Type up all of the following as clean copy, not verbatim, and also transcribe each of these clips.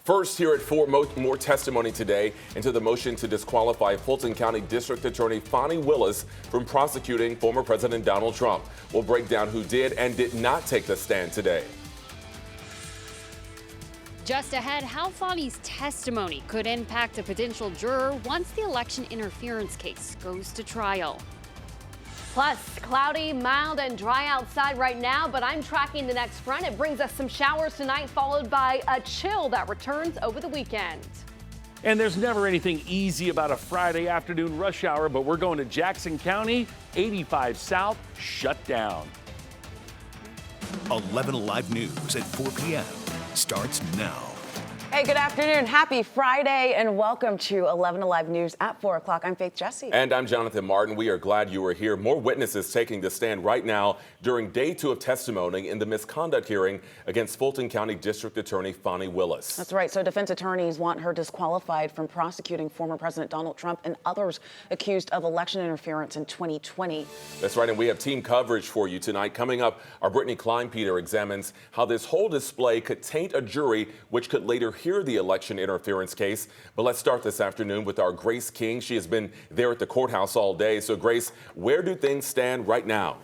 First, here at 4, more testimony today into the motion to disqualify Fulton County District Attorney Fani Willis from prosecuting former President Donald Trump. We'll break down who did and did not take the stand today. Just ahead, how Fani's testimony could impact a potential juror once the election interference case goes to trial. Plus, cloudy, mild, and dry outside right now, but I'm tracking the next front. It brings us some showers tonight, followed by a chill that returns over the weekend. And there's never anything easy about a Friday afternoon rush hour, but we're going to Jackson County. 85 South shut down. 11 Alive News at 4 p.m. starts now. Hey, good afternoon. Happy Friday and welcome to 11 Alive News at 4 o'clock. I'm Faith Jesse. And I'm Jonathan Martin. We are glad you are here. More witnesses taking the stand right now during day 2 of testimony in the misconduct hearing against Fulton County District Attorney Fani Willis. That's right. So defense attorneys want her disqualified from prosecuting former President Donald Trump and others accused of election interference in 2020. That's right. And we have team coverage for you tonight. Coming up, our Brittany Kleinpeter examines how this whole display could taint a jury, which could later hear the election interference case. But let's start this afternoon with our Grace King. She has been there at the courthouse all day. So Grace, where do things stand right now?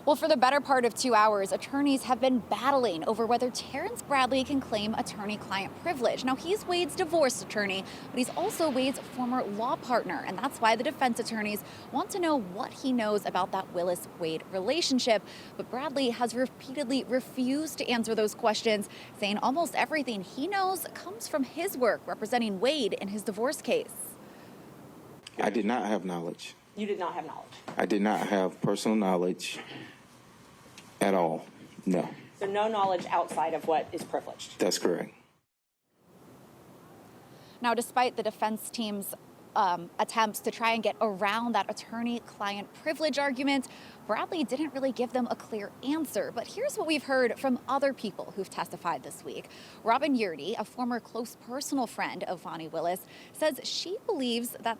Well, for the better part of 2 hours, attorneys have been battling over whether Terrence Bradley can claim attorney-client privilege. Now, he's Wade's divorce attorney, but he's also Wade's former law partner, and that's why the defense attorneys want to know what he knows about that Willis-Wade relationship. But Bradley has repeatedly refused to answer those questions, saying almost everything he knows comes from his work representing Wade in his divorce case. I did not have knowledge. You did not have knowledge? I did not have personal knowledge at all, no. So no knowledge outside of what is privileged? That's correct. Now, despite the defense team's attempts to try and get around that attorney-client privilege argument, Bradley didn't really give them a clear answer. But here's what we've heard from other people who've testified this week. Robin Yurdy, a former close personal friend of Fani Willis, says she believes that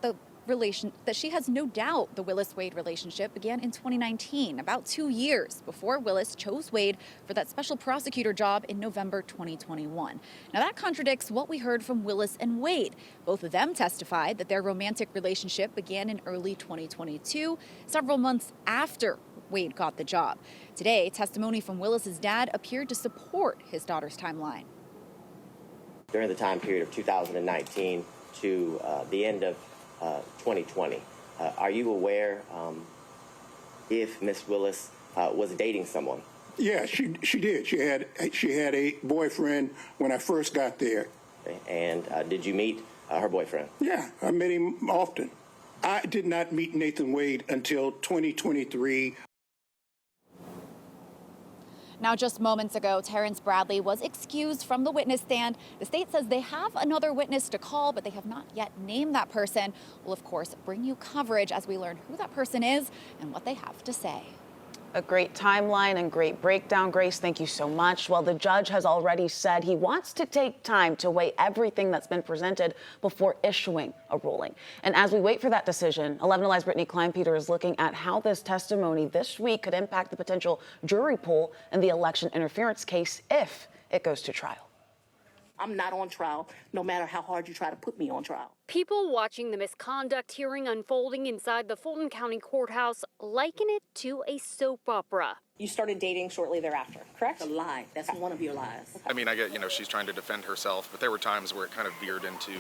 she has no doubt the Willis-Wade relationship began in 2019, about 2 years before Willis chose Wade for that special prosecutor job in November 2021. Now, that contradicts what we heard from Willis and Wade. Both of them testified that their romantic relationship began in early 2022, several months after Wade got the job. Today, testimony from Willis's dad appeared to support his daughter's timeline. During the time period of 2019 to the end of 2020. Are you aware if Miss Willis was dating someone? Yeah, she did. She had a boyfriend when I first got there. Okay. And did you meet her boyfriend? Yeah, I met him often. I did not meet Nathan Wade until 2023. Now, just moments ago, Terrence Bradley was excused from the witness stand. The state says they have another witness to call, but they have not yet named that person. We'll, of course, bring you coverage as we learn who that person is and what they have to say. A great timeline and great breakdown, Grace. Thank you so much. Well, the judge has already said he wants to take time to weigh everything that's been presented before issuing a ruling. And as we wait for that decision, 11 Alive's Brittany Kleinpeter is looking at how this testimony this week could impact the potential jury pool in the election interference case if it goes to trial. I'm not on trial, no matter how hard you try to put me on trial. People watching the misconduct hearing unfolding inside the Fulton County Courthouse liken it to a soap opera. You started dating shortly thereafter, correct? A lie. That's one of your lies. I mean, I get, she's trying to defend herself, but there were times where it kind of veered into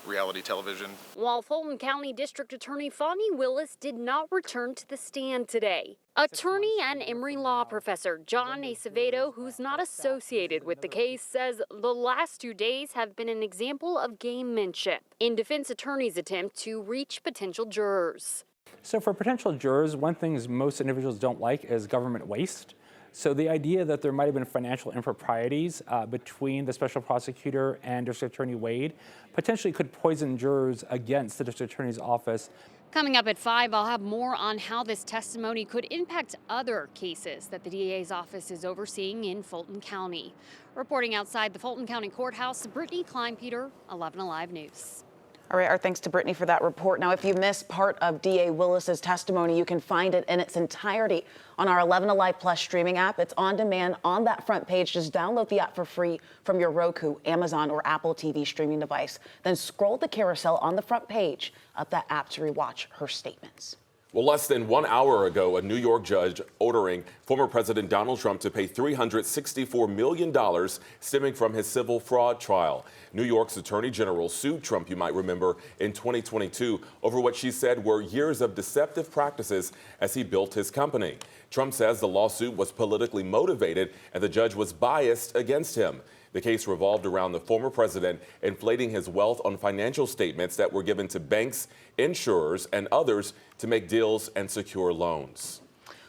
reality television. While Fulton County District Attorney Fani Willis did not return to the stand today. Attorney and Emory Law professor John Acevedo, who's not associated with the case, says the last 2 days have been an example of gamemanship in defense attorneys' attempt to reach potential jurors. So for potential jurors, one thing most individuals don't like is government waste. So the idea that there might have been financial improprieties between the special prosecutor and District Attorney Wade potentially could poison jurors against the District Attorney's office. Coming up at 5, I'll have more on how this testimony could impact other cases that the DA's office is overseeing in Fulton County. Reporting outside the Fulton County Courthouse, Brittany Kleinpeter, 11 Alive News. All right, our thanks to Brittany for that report. Now, if you missed part of DA Willis's testimony, you can find it in its entirety on our 11 Alive Plus streaming app. It's on demand on that front page. Just download the app for free from your Roku, Amazon, or Apple TV streaming device. Then scroll the carousel on the front page of that app to rewatch her statements. Well, less than 1 hour ago, a New York judge ordering former President Donald Trump to pay $364 million stemming from his civil fraud trial. New York's Attorney General sued Trump, you might remember, in 2022 over what she said were years of deceptive practices as he built his company. Trump says the lawsuit was politically motivated and the judge was biased against him. The case revolved around the former president inflating his wealth on financial statements that were given to banks, insurers, and others to make deals and secure loans.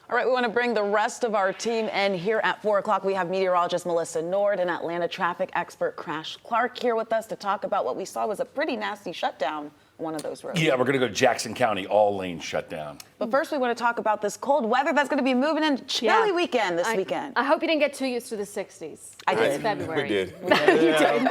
All right, we want to bring the rest of our team in here at 4 o'clock. We have meteorologist Melissa Nord and Atlanta traffic expert Crash Clark here with us to talk about what we saw was a pretty nasty shutdown on one of those roads. Yeah, we're going to go to Jackson County, all lanes shut down. But first, we want to talk about this cold weather that's going to be moving in chilly weekend this weekend. I hope you didn't get too used to the 60s. I did. It's February. We did. You did.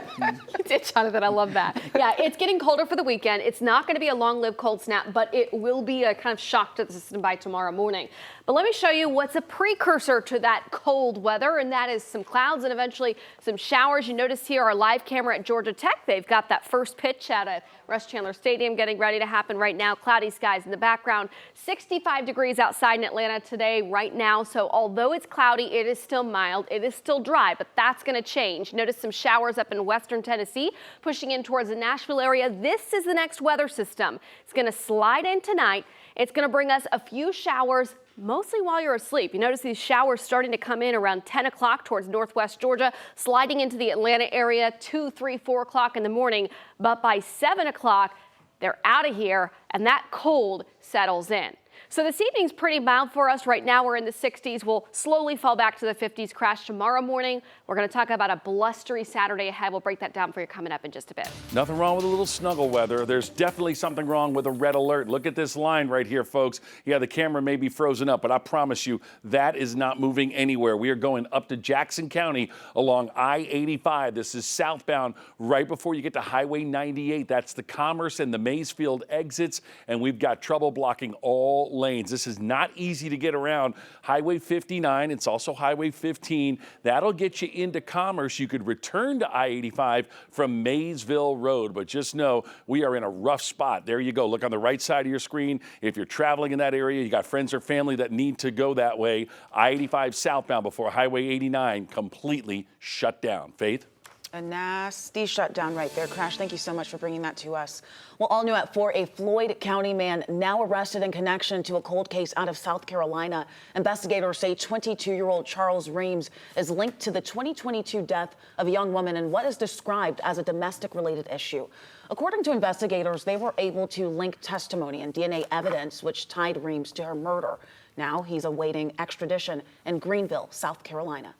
You did, Jonathan. I love that. Yeah, it's getting colder for the weekend. It's not going to be a long-lived cold snap, but it will be a kind of shock to the system by tomorrow morning. But let me show you what's a precursor to that cold weather, and that is some clouds and eventually some showers. You notice here our live camera at Georgia Tech. They've got that first pitch at Rush Chandler Stadium getting ready to happen right now. Cloudy skies in the background. 65 degrees outside in Atlanta today right now. So although it's cloudy, it is still mild. It is still dry, but that's going to change. Notice some showers up in western Tennessee, pushing in towards the Nashville area. This is the next weather system. It's going to slide in tonight. It's going to bring us a few showers, mostly while you're asleep. You notice these showers starting to come in around 10 o'clock towards northwest Georgia, sliding into the Atlanta area 2, 3, 4 o'clock in the morning. But by 7 o'clock, they're out of here and that cold settles in. So this evening's pretty mild for us. Right now we're in the 60s. We'll slowly fall back to the 50s. Crash tomorrow morning. We're going to talk about a blustery Saturday ahead. We'll break that down for you coming up in just a bit. Nothing wrong with a little snuggle weather. There's definitely something wrong with a red alert. Look at this line right here, folks. Yeah, the camera may be frozen up, but I promise you that is not moving anywhere. We are going up to Jackson County along I-85. This is southbound right before you get to Highway 98. That's the Commerce and the Maysfield exits, and we've got trouble blocking all lanes. This is not easy to get around. Highway 59, it's also Highway 15. That'll get you into Commerce. You could return to I-85 from Maysville Road, but just know we are in a rough spot. There you go. Look on the right side of your screen. If you're traveling in that area, you got friends or family that need to go that way. I-85 southbound before Highway 89 completely shut down. Faith? A nasty shutdown right there. Crash, thank you so much for bringing that to us. Well, all new at 4, a Floyd County man now arrested in connection to a cold case out of South Carolina. Investigators say 22-year-old Charles Reams is linked to the 2022 death of a young woman in what is described as a domestic-related issue. According to investigators, they were able to link testimony and DNA evidence which tied Reams to her murder. Now he's awaiting extradition in Greenville, South Carolina.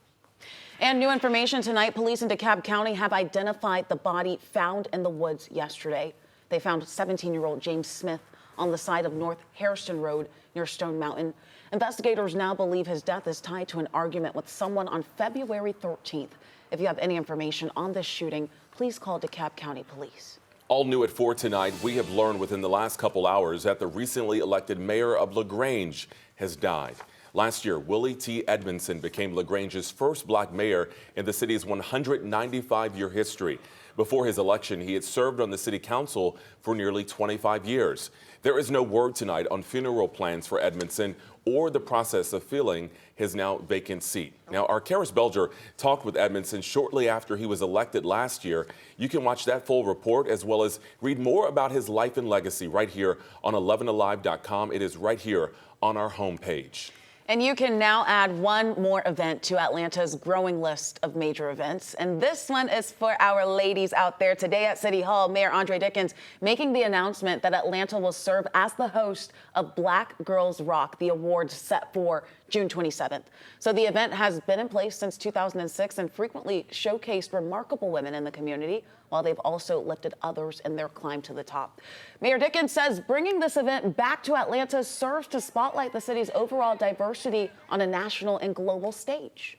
And new information tonight, police in DeKalb County have identified the body found in the woods yesterday. They found 17-year-old James Smith on the side of North Hairston Road near Stone Mountain. Investigators now believe his death is tied to an argument with someone on February 13th. If you have any information on this shooting, please call DeKalb County Police. All new at 4 tonight, we have learned within the last couple hours that the recently elected mayor of LaGrange has died. Last year, Willie T. Edmondson became LaGrange's first black mayor in the city's 195-year history. Before his election, he had served on the city council for nearly 25 years. There is no word tonight on funeral plans for Edmondson or the process of filling his now vacant seat. Now, our Karis Belger talked with Edmondson shortly after he was elected last year. You can watch that full report as well as read more about his life and legacy right here on 11alive.com. It is right here on our homepage. And you can now add one more event to Atlanta's growing list of major events. And this one is for our ladies out there. Today at City Hall, Mayor Andre Dickens making the announcement that Atlanta will serve as the host of Black Girls Rock, the awards set for June 27th. So the event has been in place since 2006 and frequently showcased remarkable women in the community, while they've also lifted others in their climb to the top. Mayor Dickens says bringing this event back to Atlanta serves to spotlight the city's overall diversity on a national and global stage.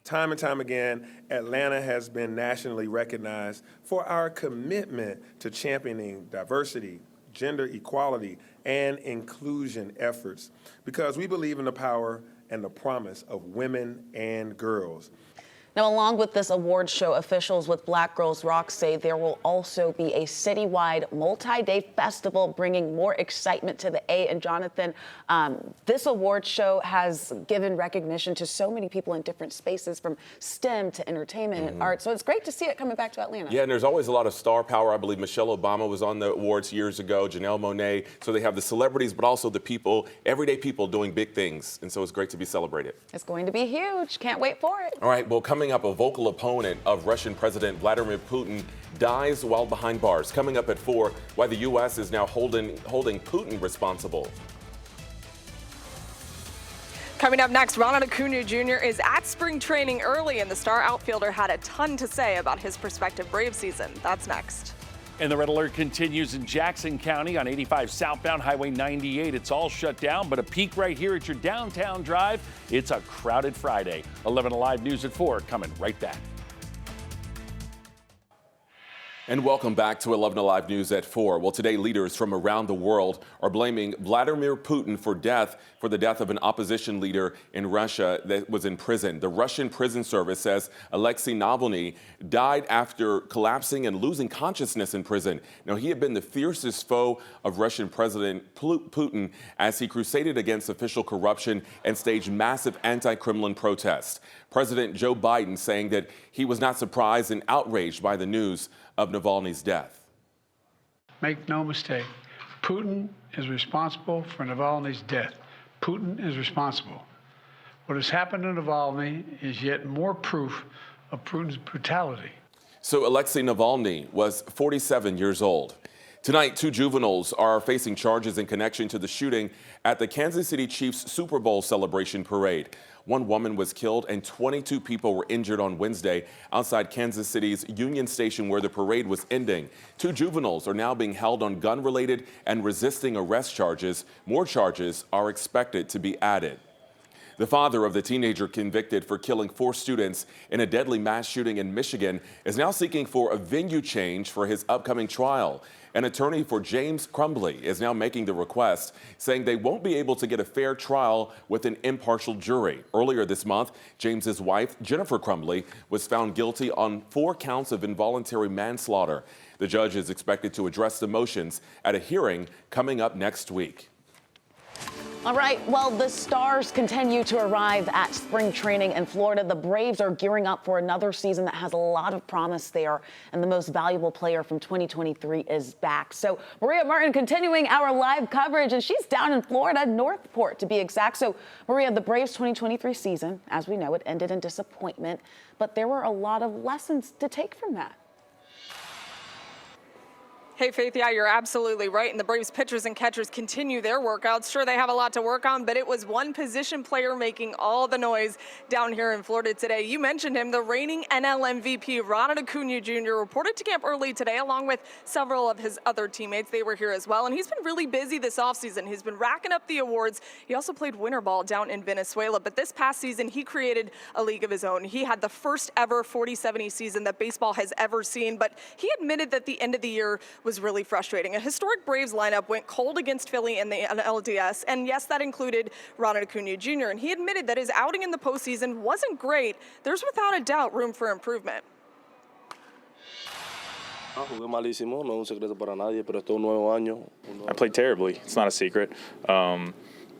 Time and time again, Atlanta has been nationally recognized for our commitment to championing diversity, gender equality, and inclusion efforts because we believe in the power and the promise of women and girls. Now, along with this award show, officials with Black Girls Rock say there will also be a citywide multi-day festival bringing more excitement to the A. And Jonathan, this award show has given recognition to so many people in different spaces, from STEM to entertainment and art. So it's great to see it coming back to Atlanta. Yeah, and there's always a lot of star power. I believe Michelle Obama was on the awards years ago, Janelle Monáe. So they have the celebrities, but also the people, everyday people doing big things. And so it's great to be celebrated. It's going to be huge. Can't wait for it. All right, well, coming up, a vocal opponent of Russian President Vladimir Putin dies while behind bars. Coming up at 4, why the U.S. is now holding Putin responsible. Coming up next, Ronald Acuna Jr. is at spring training early, and the star outfielder had a ton to say about his prospective Braves season. That's next. And the red alert continues in Jackson County on 85 southbound Highway 98. It's all shut down, but a peek right here at your downtown drive. It's a crowded Friday. 11 Alive News at 4 coming right back. And welcome back to 11 Alive News at 4. Well, today leaders from around the world are blaming Vladimir Putin for the death of an opposition leader in Russia that was in prison. The Russian prison service says Alexei Navalny died after collapsing and losing consciousness in prison. Now, he had been the fiercest foe of Russian President Putin as he crusaded against official corruption and staged massive anti-Kremlin protests. President Joe Biden saying that he was not surprised and outraged by the news of Navalny's death. Make no mistake, Putin is responsible for Navalny's death. Putin is responsible. What has happened to Navalny is yet more proof of Putin's brutality. So Alexei Navalny was 47 years old. Tonight, 2 juveniles are facing charges in connection to the shooting at the Kansas City Chiefs Super Bowl celebration parade. 1 woman was killed and 22 people were injured on Wednesday outside Kansas City's Union Station where the parade was ending. 2 juveniles are now being held on gun-related and resisting arrest charges. More charges are expected to be added. The father of the teenager convicted for killing 4 students in a deadly mass shooting in Michigan is now seeking for a venue change for his upcoming trial. An attorney for James Crumbley is now making the request, saying they won't be able to get a fair trial with an impartial jury. Earlier this month, James's wife, Jennifer Crumbley, was found guilty on 4 counts of involuntary manslaughter. The judge is expected to address the motions at a hearing coming up next week. All right, well, the stars continue to arrive at spring training in Florida. The Braves are gearing up for another season that has a lot of promise there, and the most valuable player from 2023 is back. So Maria Martin continuing our live coverage, and she's down in Florida, Northport to be exact. So Maria, the Braves 2023 season, as we know, it ended in disappointment, but there were a lot of lessons to take from that. Hey, Faith, yeah, you're absolutely right. And the Braves pitchers and catchers continue their workouts. Sure, they have a lot to work on, but it was one position player making all the noise down here in Florida today. You mentioned him, the reigning NL MVP, Ronald Acuna Jr., reported to camp early today, along with several of his other teammates. They were here as well. And he's been really busy this offseason. He's been racking up the awards. He also played winter ball down in Venezuela. But this past season, he created a league of his own. He had the first ever 40-70 season that baseball has ever seen. But he admitted that the end of the year was really frustrating. A historic Braves lineup went cold against Philly in the LDS, and yes, that included Ronald Acuna Jr., and he admitted that his outing in the postseason wasn't great. There's without a doubt room for improvement. I played terribly. It's not a secret.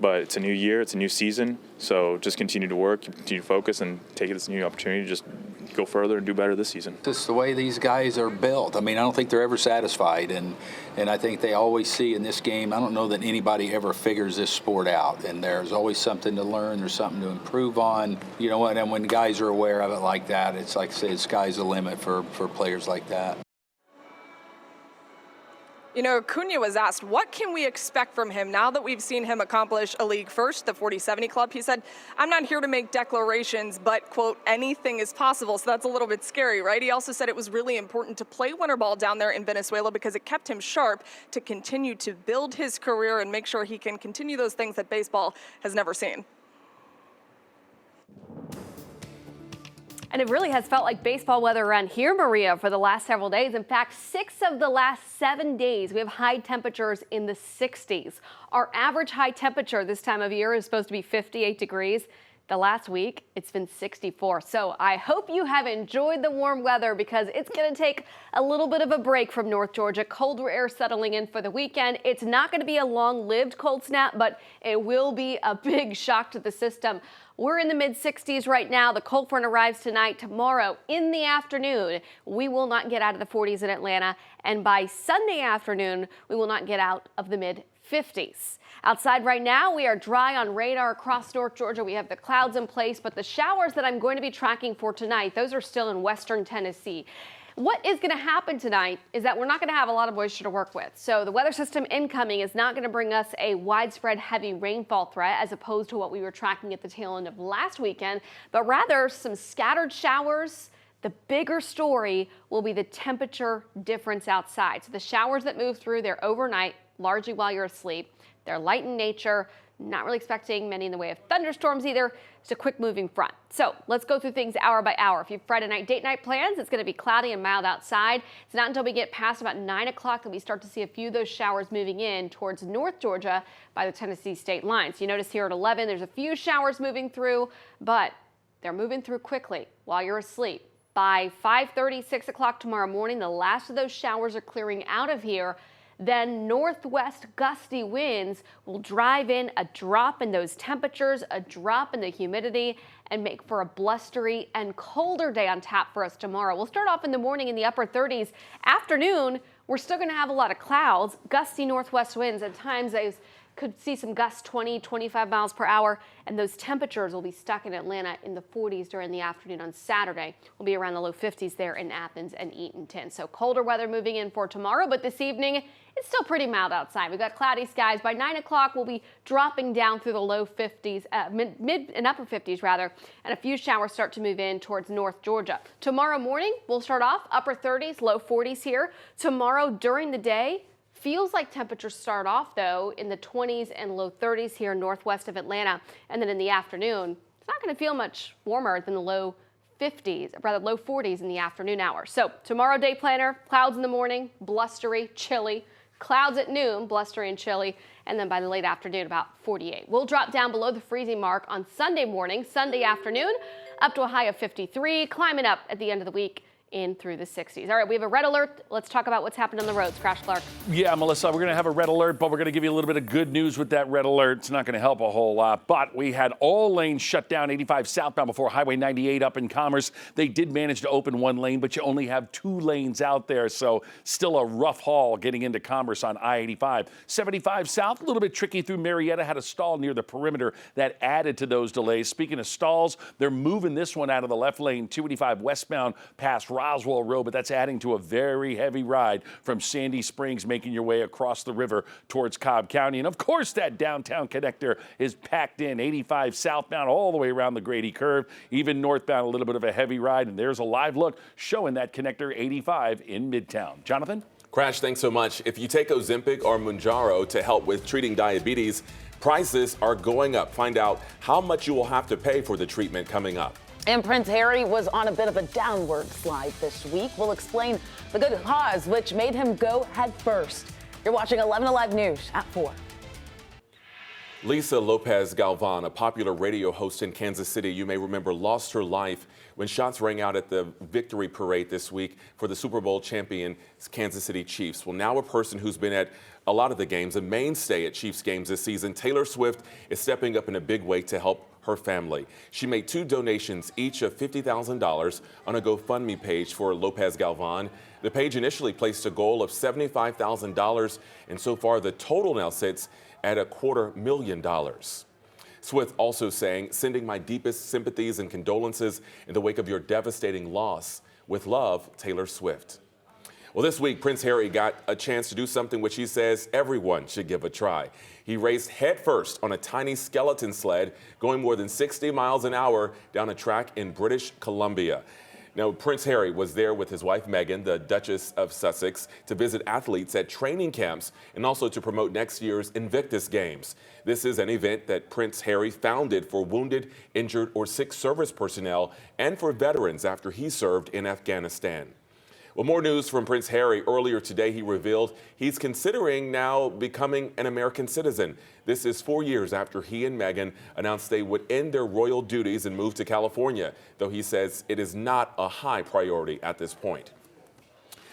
But it's a new year, it's a new season, so just continue to work, continue to focus, and take it as a new opportunity to just go further and do better this season. It's the way these guys are built. I mean, I don't think they're ever satisfied, and I think they always see in this game, I don't know that anybody ever figures this sport out, and there's always something to learn, there's something to improve on. You know what, and when guys are aware of it like that, it's like I say, the sky's the limit for players like that. You know, Acuna was asked, what can we expect from him now that we've seen him accomplish a league first, the 40-70 club? He said, I'm not here to make declarations, but, quote, anything is possible. So that's a little bit scary, right? He also said it was really important to play winter ball down there in Venezuela because it kept him sharp to continue to build his career and make sure he can continue those things that baseball has never seen. And it really has felt like baseball weather around here, Maria, for the last several days. In fact, 6 of the last 7 days, we have high temperatures in the 60s. Our average high temperature this time of year is supposed to be 58 degrees. The last week, it's been 64. So I hope you have enjoyed the warm weather because it's going to take a little bit of a break from North Georgia. Colder air settling in for the weekend. It's not going to be a long-lived cold snap, but it will be a big shock to the system. We're in the mid-60s right now. The cold front arrives tonight. Tomorrow in the afternoon, we will not get out of the 40s in Atlanta. And by Sunday afternoon, we will not get out of the mid-50s. Outside right now, we are dry on radar across North Georgia. We have the clouds in place, but the showers that I'm going to be tracking for tonight, those are still in western Tennessee. What is going to happen tonight is that we're not going to have a lot of moisture to work with. So the weather system incoming is not going to bring us a widespread heavy rainfall threat as opposed to what we were tracking at the tail end of last weekend, but rather some scattered showers. The bigger story will be the temperature difference outside. So the showers that move through, they're overnight, largely while you're asleep. They're light in nature, not really expecting many in the way of thunderstorms either. It's a quick moving front. So let's go through things hour by hour. If you have Friday night date night plans, it's going to be cloudy and mild outside. It's not until we get past about 9 o'clock that we start to see a few of those showers moving in towards North Georgia by the Tennessee state line. So you notice here at 11, there's a few showers moving through, but they're moving through quickly while you're asleep. By 5:30, 6 o'clock tomorrow morning, the last of those showers are clearing out of here. Then northwest gusty winds will drive in a drop in those temperatures, a drop in the humidity, and make for a blustery and colder day on tap for us tomorrow. We'll start off in the morning in the upper 30s. Afternoon, we're still going to have a lot of clouds, gusty northwest winds. At times, those could see some gusts 20, 25 miles per hour, and those temperatures will be stuck in Atlanta in the 40s during the afternoon on Saturday. We'll be around the low 50s there in Athens and Eatonton. So colder weather moving in for tomorrow, but this evening, it's still pretty mild outside. We've got cloudy skies. By 9 o'clock, we'll be dropping down through the low 50s, mid and upper 50s rather, and a few showers start to move in towards North Georgia. Tomorrow morning, we'll start off upper 30s, low 40s here. Tomorrow during the day, feels like temperatures start off, though, in the 20s and low 30s here northwest of Atlanta. And then in the afternoon, it's not going to feel much warmer than the low 50s, rather low 40s in the afternoon hours. So tomorrow day planner, clouds in the morning, blustery, chilly. Clouds at noon, blustery and chilly. And then by the late afternoon, about 48. We'll drop down below the freezing mark on Sunday morning, Sunday afternoon, up to a high of 53, climbing up at the end of the week in through the 60s. All right, we have a red alert. Let's talk about what's happened on the roads. Crash Clark. Yeah, Melissa, we're going to have a red alert, but we're going to give you a little bit of good news with that red alert. It's not going to help a whole lot, but we had all lanes shut down, 85 southbound before Highway 98 up in Commerce. They did manage to open one lane, but you only have 2 lanes out there, so still a rough haul getting into Commerce on I-85. 75 south, a little bit tricky through Marietta, had a stall near the perimeter that added to those delays. Speaking of stalls, they're moving this one out of the left lane, 285 westbound past Roswell Road, but that's adding to a very heavy ride from Sandy Springs, making your way across the river towards Cobb County. And of course, that downtown connector is packed in, 85 southbound all the way around the Grady Curve, even northbound, a little bit of a heavy ride. And there's a live look showing that connector 85 in Midtown. Jonathan? Crash, thanks so much. If you take Ozempic or Mounjaro to help with treating diabetes, prices are going up. Find out how much you will have to pay for the treatment coming up. And Prince Harry was on a bit of a downward slide this week. We'll explain the good cause which made him go head first. You're watching 11 Alive News at 4. Lisa Lopez Galvan, a popular radio host in Kansas City, you may remember, lost her life when shots rang out at the victory parade this week for the Super Bowl champion Kansas City Chiefs. Well, now a person who's been at a lot of the games, a mainstay at Chiefs games this season, Taylor Swift, is stepping up in a big way to help her family. She made 2 donations, each of $50,000, on a GoFundMe page for Lopez Galvan. The page initially placed a goal of $75,000, and so far the total now sits at $250,000. Swift also saying, "Sending my deepest sympathies and condolences in the wake of your devastating loss. With love, Taylor Swift." Well, this week, Prince Harry got a chance to do something which he says everyone should give a try. He raced headfirst on a tiny skeleton sled, going more than 60 miles an hour down a track in British Columbia. Now, Prince Harry was there with his wife Meghan, the Duchess of Sussex, to visit athletes at training camps and also to promote next year's Invictus Games. This is an event that Prince Harry founded for wounded, injured, or sick service personnel and for veterans after he served in Afghanistan. Well, more news from Prince Harry. Earlier today, he revealed he's considering now becoming an American citizen. This is 4 years after he and Meghan announced they would end their royal duties and move to California, though he says it is not a high priority at this point.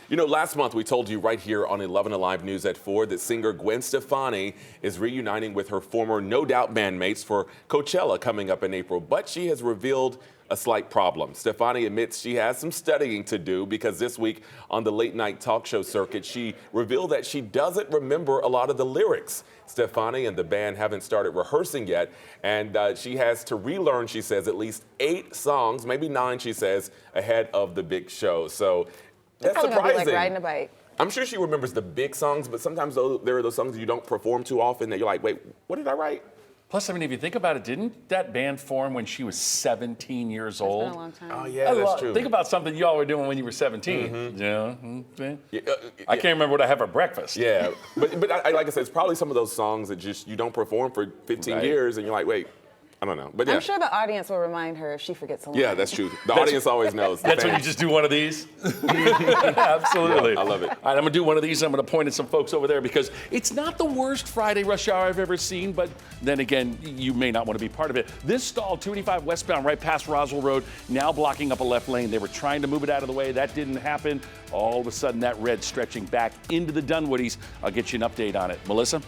You know, last month we told you right here on 11 Alive News at 4 that singer Gwen Stefani is reuniting with her former No Doubt bandmates for Coachella coming up in April, but she has revealed a slight problem. Stefani admits she has some studying to do because this week on the late night talk show circuit, she revealed that she doesn't remember a lot of the lyrics. Stefani and the band haven't started rehearsing yet, and she has to relearn, she says, at least 8 songs, maybe 9, she says, ahead of the big show. So that's surprising. Like riding a bike. I'm sure she remembers the big songs, but sometimes there are those songs you don't perform too often that you're like, wait, what did I write? Plus, I mean, if you think about it, didn't that band form when she was 17 years old? It's been a long time. Oh, yeah, that's true. Think about something y'all were doing when you were 17. I can't remember what I have for breakfast. Yeah, but I, like I said, it's probably some of those songs that just you don't perform for 15 years, and you're like, wait, I don't know. But yeah. I'm sure the audience will remind her if she forgets a line. Yeah, that's true. The audience always knows. That's when you just do one of these? Absolutely. Yeah, I love it. All right, I'm going to do one of these. I'm going to point at some folks over there because it's not the worst Friday rush hour I've ever seen, but then again, you may not want to be part of it. This stalled 285 westbound right past Roswell Road, now blocking up a left lane. They were trying to move it out of the way. That didn't happen. All of a sudden, that red stretching back into the Dunwoodies. I'll get you an update on it. Melissa?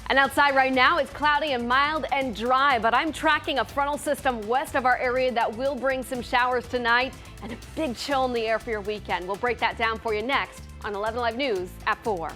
And outside right now, it's cloudy and mild and dry, but I'm tracking a frontal system west of our area that will bring some showers tonight and a big chill in the air for your weekend. We'll break that down for you next on 11 Alive News at 4.